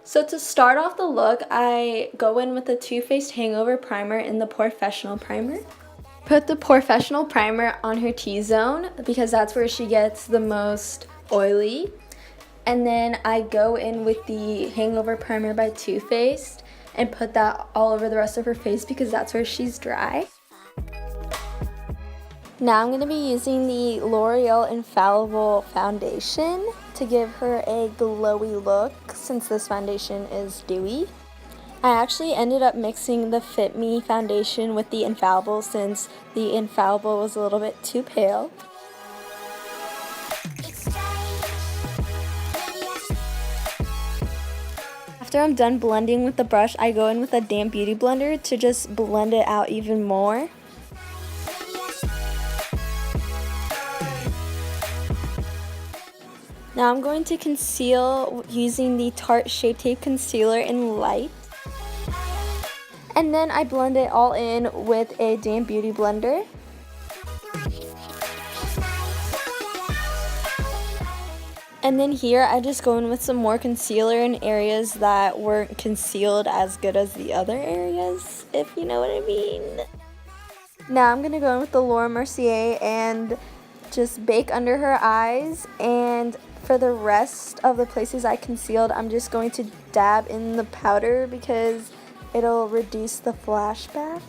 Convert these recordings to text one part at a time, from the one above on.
So to start off the look, I go in with the Too Faced Hangover Primer in the Professional Primer. Put the Professional Primer on her T-zone because that's where she gets the most oily. And then I go in with the Hangover Primer by Too Faced and put that all over the rest of her face because that's where she's dry. Now I'm going to be using the L'Oreal Infallible Foundation to give her a glowy look since this foundation is dewy. I actually ended up mixing the Fit Me foundation with the Infallible since the Infallible was a little bit too pale. After I'm done blending with the brush, I go in with a damp beauty blender to just blend it out even more. Now I'm going to conceal using the Tarte Shape Tape Concealer in Light. And then I blend it all in with a damp beauty blender. And then here I just go in with some more concealer in areas that weren't concealed as good as the other areas, if you know what I mean. Now I'm going to go in with the Laura Mercier and just bake under her eyes, and for the rest of the places I concealed, I'm just going to dab in the powder because it'll reduce the flashback.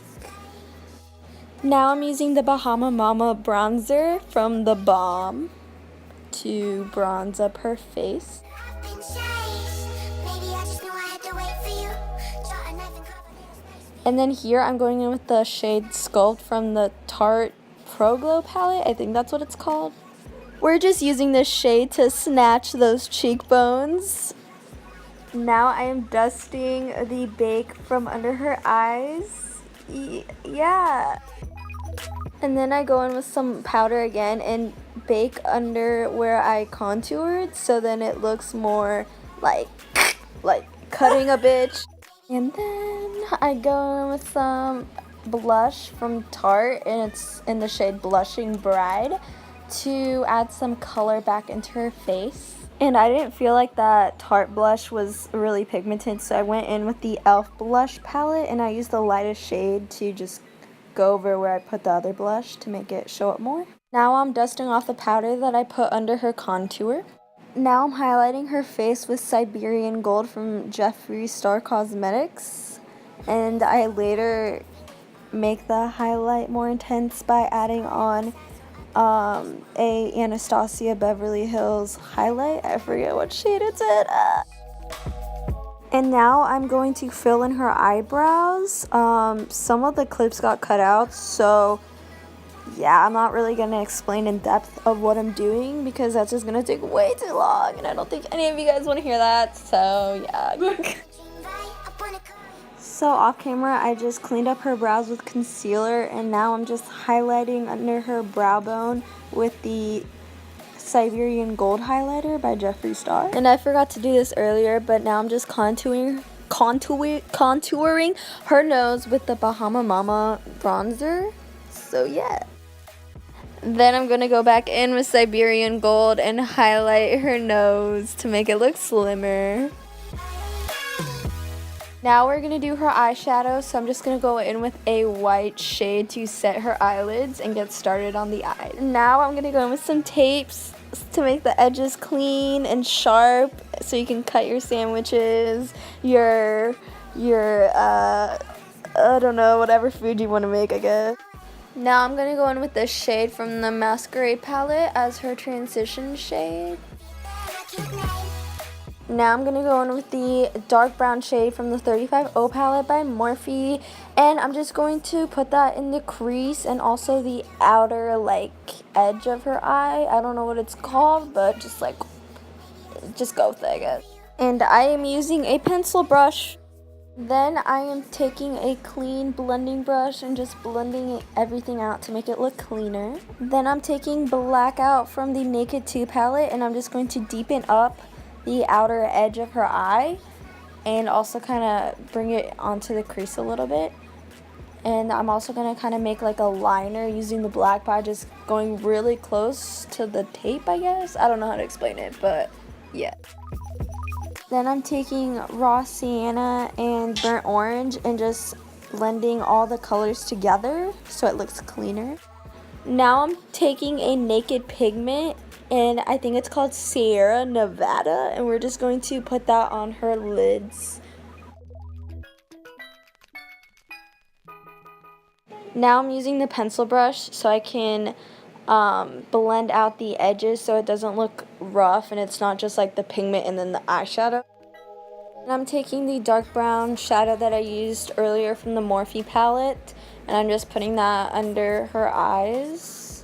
Now I'm using the Bahama Mama bronzer from The Balm to bronze up her face. And then here I'm going in with the shade Sculpt from the Tarte Pro Glow palette. I think that's what it's called. We're just using this shade to snatch those cheekbones. Now I am dusting the bake from under her eyes. Yeah. And then I go in with some powder again and bake under where I contoured, so then it looks more like cutting a bitch. And then I go in with some blush from Tarte, and it's in the shade Blushing Bride, to add some color back into her face. And I didn't feel like that Tarte blush was really pigmented, so I went in with the e.l.f. blush palette and I used the lightest shade to just go over where I put the other blush to make it show up more. Now I'm dusting off the powder that I put under her contour. Now I'm highlighting her face with Siberian Gold from Jeffree Star Cosmetics, and I later make the highlight more intense by adding on a Anastasia Beverly Hills highlight. I forget what shade it's in. And now I'm going to fill in her eyebrows. Some of the clips got cut out, so yeah, I'm not really going to explain in depth of what I'm doing because that's just going to take way too long, and I don't think any of you guys want to hear that, so yeah. So off camera, I just cleaned up her brows with concealer, and now I'm just highlighting under her brow bone with the Siberian Gold highlighter by Jeffree Star. And I forgot to do this earlier, but now I'm just contouring her nose with the Bahama Mama bronzer. So yeah. Then I'm going to go back in with Siberian Gold and highlight her nose to make it look slimmer. Now we're going to do her eyeshadow, so I'm just going to go in with a white shade to set her eyelids and get started on the eye. Now I'm going to go in with some tapes to make the edges clean and sharp so you can cut your sandwiches, your I don't know, whatever food you want to make, I guess. Now I'm going to go in with this shade from the Masquerade palette as her transition shade. Now I'm going to go in with the dark brown shade from the 35O palette by Morphe, and I'm just going to put that in the crease and also the outer edge of her eye. I don't know what it's called, but just go with it, I guess. And I am using a pencil brush. Then I am taking a clean blending brush and just blending everything out to make it look cleaner. Then I'm taking Blackout from the Naked 2 palette, and I'm just going to deepen up the outer edge of her eye and also kind of bring it onto the crease a little bit. And I'm also going to kind of make like a liner using the black by just going really close to the tape, I guess. I don't know how to explain it, but yeah. Then I'm taking raw sienna and burnt orange and just blending all the colors together so it looks cleaner. Now I'm taking a naked pigment, and I think it's called Sierra Nevada, and we're just going to put that on her lids. Now I'm using the pencil brush so I can blend out the edges so it doesn't look rough and it's not just like the pigment and then the eyeshadow. And I'm taking the dark brown shadow that I used earlier from the Morphe palette, and I'm just putting that under her eyes.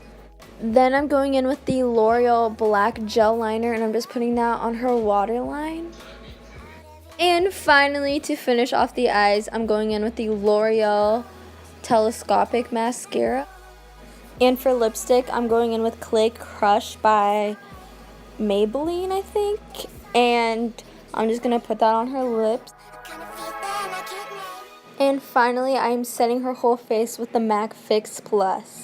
Then I'm going in with the L'Oreal black gel liner, and I'm just putting that on her waterline. And finally, to finish off the eyes, I'm going in with the L'Oreal telescopic mascara. And for lipstick, I'm going in with Clay Crush by Maybelline, I think. And I'm just going to put that on her lips. And finally, I'm setting her whole face with the MAC Fix Plus.